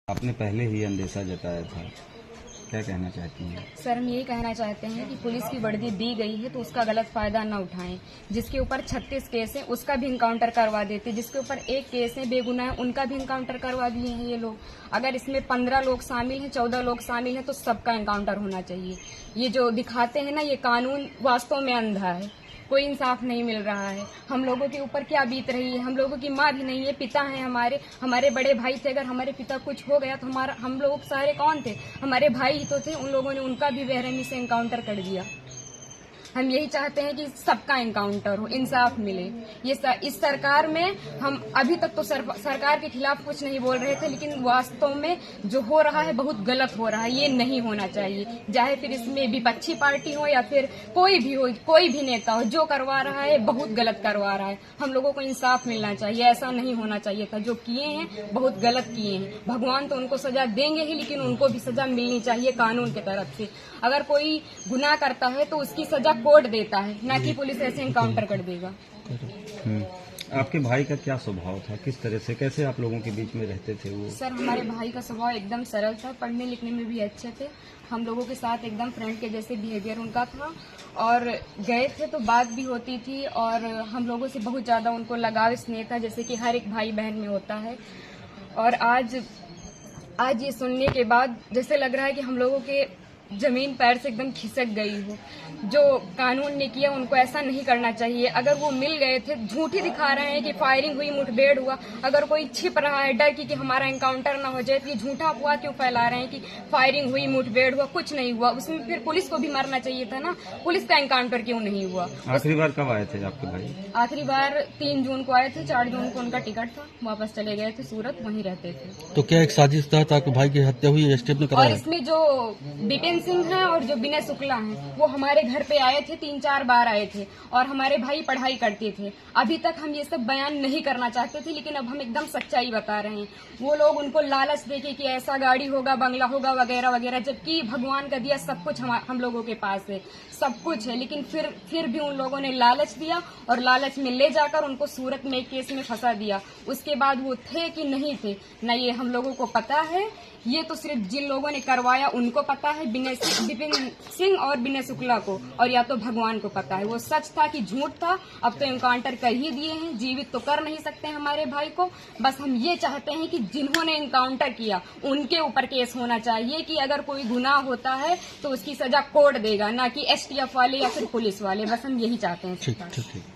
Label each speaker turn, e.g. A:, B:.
A: आपने पहले ही अंदेशा जताया था, क्या कहना चाहती हैं?
B: सर, हम यही कहना चाहते हैं कि पुलिस की वर्दी दी गई है तो उसका गलत फायदा न उठाएं। जिसके ऊपर 36 केस है उसका भी इनकाउंटर करवा देते, जिसके ऊपर एक केस है बेगुनाह है उनका भी इनकाउंटर करवा दिए हैं ये लोग। अगर इसमें 15 लोग शामिल हैं, 14 लोग शामिल हैं तो सबका इनकाउंटर होना चाहिए। ये जो दिखाते हैं ना, ये कानून वास्तव में अंधा है, कोई इंसाफ नहीं मिल रहा है। हम लोगों के ऊपर क्या बीत रही है, हम लोगों की माँ भी नहीं है, पिता हैं हमारे बड़े भाई थे। अगर हमारे पिता कुछ हो गया तो हम लोग सारे कौन थे? हमारे भाई ही तो थे। उन लोगों ने उनका भी बेरहमी से इनकाउंटर कर दिया। हम यही चाहते हैं कि सबका इनकाउंटर हो, इंसाफ मिले। इस सरकार में हम अभी तक तो सरकार के खिलाफ कुछ नहीं बोल रहे थे, लेकिन वास्तव में जो हो रहा है बहुत गलत हो रहा है। ये नहीं होना चाहिए, चाहे फिर इसमें विपक्षी पार्टी हो या फिर कोई भी हो, कोई भी नेता हो, जो करवा रहा है बहुत गलत करवा रहा है। हम लोगों को इंसाफ मिलना चाहिए, ऐसा नहीं होना चाहिए था। जो किए हैं बहुत गलत किए हैं। भगवान तो उनको सजा देंगे ही, लेकिन उनको भी सजा मिलनी चाहिए कानून की तरफ से। अगर कोई गुनाह करता है तो उसकी सजा कोर्ट देता है, ना कि पुलिस ऐसे इनकाउंटर कर देगा।
A: आपके भाई का क्या स्वभाव था, किस तरह से, कैसे आप लोगों के बीच में रहते थे वो?
B: सर, हमारे भाई का स्वभाव एकदम सरल था, पढ़ने लिखने में भी अच्छे थे। हम लोगों के साथ एकदम फ्रेंड के जैसे बिहेवियर उनका था, और गए थे तो बात भी होती थी, और हम लोगों से बहुत ज्यादा उनको लगाव स्नेह था, जैसे कि हर एक भाई बहन में होता है। और आज ये सुनने के बाद जैसे लग रहा है कि हम लोगों के जमीन पैर से एकदम खिसक गई हो। जो कानून ने किया उनको ऐसा नहीं करना चाहिए। अगर वो मिल गए थे, झूठ ही दिखा रहे हैं कि फायरिंग हुई, मुठभेड़ हुआ। अगर कोई छिप रहा है डर की कि हमारा एनकाउंटर ना हो जाए, तो ये झूठा अफवाह क्यों फैला रहे हैं कि फायरिंग हुई, मुठभेड़ हुआ? कुछ नहीं हुआ। उसमें फिर पुलिस को भी मरना चाहिए था ना, पुलिस का एनकाउंटर क्यों नहीं हुआ?
A: आखिरी बार कब आए थे आपके भाई?
B: आखिरी बार 3 जून को आए थे, 4 जून को उनका टिकट था, वापस चले गए थे सूरत, वहीं रहते थे।
C: तो क्या एक साजिश तहत आपके भाई की हत्या हुई है? स्टेप ने कराया?
B: और इसमें जो विपिन सिंह है और जो विनय शुक्ला हैं, वो हमारे घर पे आए थे, 3-4 बार आए थे, और हमारे भाई पढ़ाई करते थे। अभी तक हम ये सब बयान नहीं करना चाहते थे, लेकिन अब हम एकदम सच्चाई बता रहे हैं। वो लोग उनको लालच देके कि ऐसा गाड़ी होगा, बंगला होगा, वगैरह वगैरह, जबकि भगवान का दिया सब कुछ हम लोगों के पास है, सब कुछ है। लेकिन फिर भी उन लोगों ने लालच दिया, और लालच में ले जाकर उनको सूरत में एक केस में फंसा दिया। उसके बाद वो थे कि नहीं थे न, ये हम लोगों को पता है। ये तो सिर्फ जिन लोगों ने करवाया उनको पता है, विपिन सिंह और विनय शुक्ला को, और या तो भगवान को पता है वो सच था कि झूठ था। अब तो इनकाउंटर कर ही दिए हैं, जीवित तो कर नहीं सकते हमारे भाई को। बस हम ये चाहते हैं कि जिन्होंने इनकाउंटर किया उनके ऊपर केस होना चाहिए, कि अगर कोई गुनाह होता है तो उसकी सजा कोर्ट देगा, ना कि STF वाले या फिर पुलिस वाले। बस हम यही चाहते हैं।
C: ठीक।